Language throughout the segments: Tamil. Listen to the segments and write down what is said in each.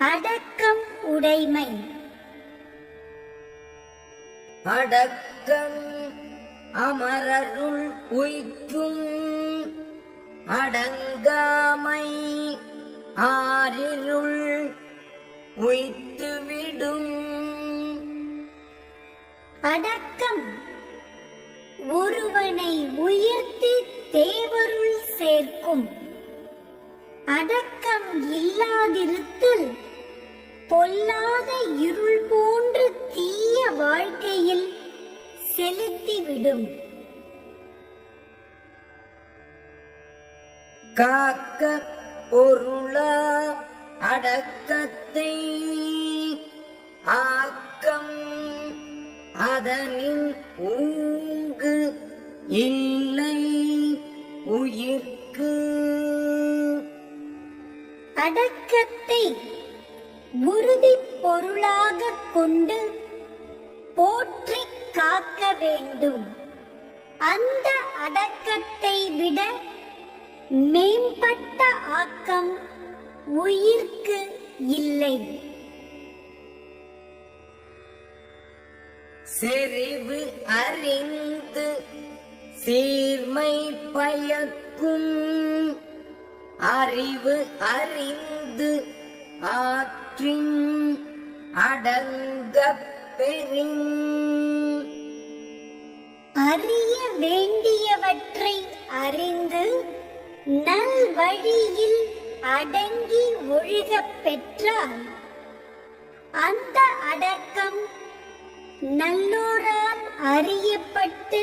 அடக்கம் உடைமை. அடக்கம் அமரருள் உய்க்கும் அடங்காமை ஆரிருள் உய்த்துவிடும். அடக்கம் ஒருவனை உயர்த்தி தேவருள் சேர்க்கும். அடக்கம் இல்லாதிருத்தல் பொல்லாத இருள் போன்ற தீய வாழ்க்கையில் செலுத்திவிடும். காக்க பொருளா அடக்கத்தை ஆக்கம் அதனின் ஊங்கு இல்லை உயிர்க்கு. அடக்கத்தை உறுதி பொருளாக கொண்டு போற்றி காக்க வேண்டும். அந்த அடக்கத்தை விட மேம்பட்ட ஆக்கம் உயிர்க்கு இல்லை. செறிவு அறிந்து சீர்மை பயக்கும் அறிவு அறிந்து ஆற்றின் அடங்கப் பெறின். அறிய வேண்டியவற்றை அறிந்து நல் வழியில் அடங்கி ஒழுகப் பெற்றால் அந்த அடக்கம் நல்லோரால் அறியப்பட்டு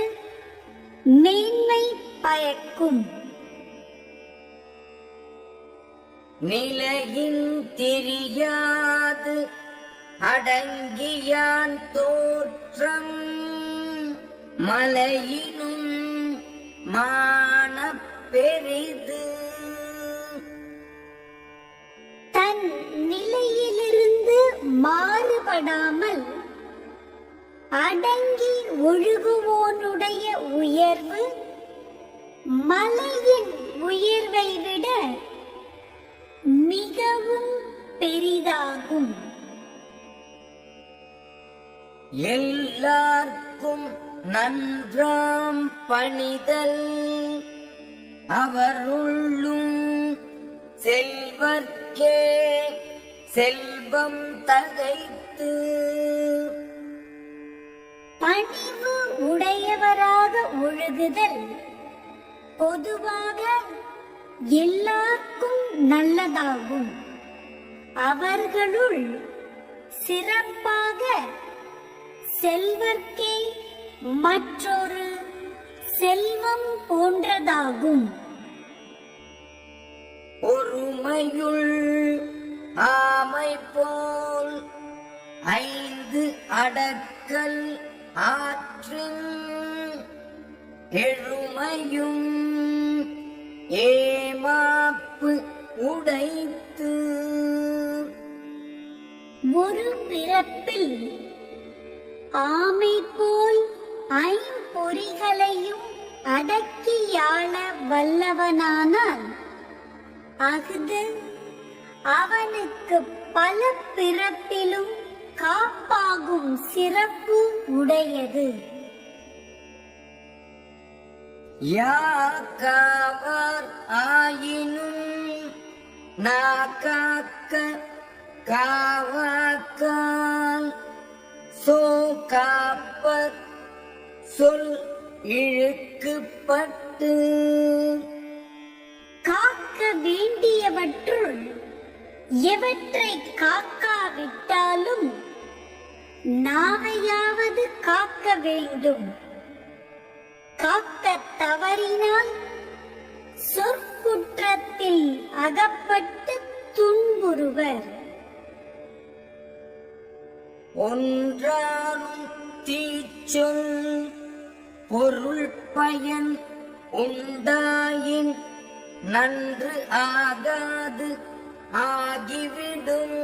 மேன்மை பயக்கும். நிலையின் தெரியாது அடங்கியான் தோற்றம் மலையினும் மானப் பெரிது. தன் நிலையிலிருந்து மாறுபடாமல் அடங்கி ஒழுகுவோனுடைய உயர்வு மலையின் உயர்வை விட மிகவும் பெரிதாகும். எல்லார்க்கும் நன்றாம் பணிதல் அவருள்ளும் செல்வர்க்கே செல்வம் தகைத்து. பணிவு உடையவராக ஒழுகுதல் பொதுவாக எல்லாருக்கும் நல்லதாகும். அவர்களுள் சிறப்பாக செல்வர்க்கே மற்றொரு செல்வம் போன்றதாகும். ஒருமையுள் ஆமை போல் ஐந்து அடக்கல் ஆற்றின் எழுமையும் ஏமாப்பு உடைத்து. ஒரு பிறப்பில் ஆமை போல் ஐம்பொறிகளையும் அடக்கியாள வல்லவனானால் அஃது அவனுக்கு பல பிறப்பிலும் காப்பாகும் சிறப்பு உடையது. யாக்காவார் ஆயினும் நாக்காக்க காவாக்கால் சோ காப்பர் சொல் இழுக்குப்பட்டு. காக்க வேண்டியவற்றுள் எவற்றை காக்காவிட்டாலும் நாவையாவது காக்க வேண்டும். காக்க தவறினால் சொற்குற்றத்தில் அகப்பட்டு துன்புறுவர். ஒன்றானும் தீச்சொல் பொருள் பயன் உண்டாயின் நன்று ஆகாது ஆகிவிடும்.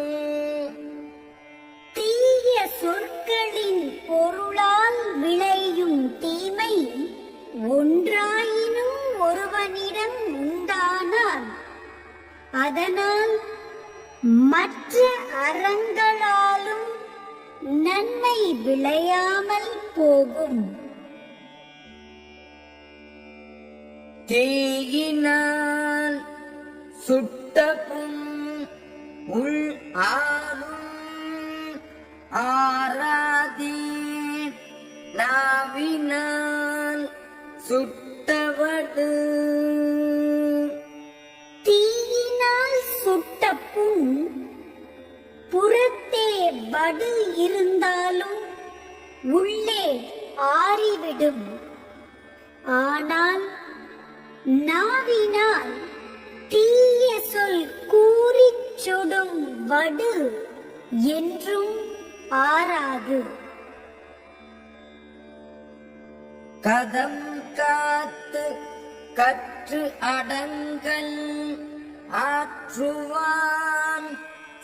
தீய சொற்களின் பொருளால் விளையும் தீமை ஒன்றாயினும் ஒருவனிடம் உண்டானால் அதனால் மற்ற அறங்களாலும் நன்மை விளையாமல் போகும். தீயினால் சுட்ட புண் உள் ஆறும் ஆராதே நாவினால் சுட்டவடு. தீயினால் சுட்ட புண் புறத்தே வடு இருந்தாலும் உள்ளே ஆறிவிடும். ஆனால் நாவினால் தீய சொல் கூறிச் சுடும் வடு என்றும் ஆறாது. கதம் காத்து கற்று அடங்கல் ஆற்றுவான்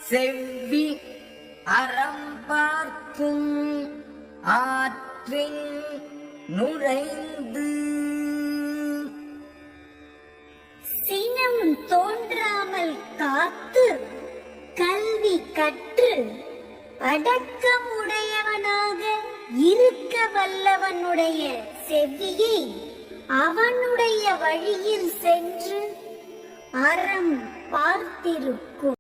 செவ்வி அறம் பார்க்கும் ஆற்றின் நுழைந்து. சினம் தோன்றாமல் காத்து கல்வி கற்று அடக்கமுடையவனாக இருக்க வல்லவனுடைய செவ்வியை அவனுடைய வழியில் சென்று அறம் பார்த்திருக்கும்.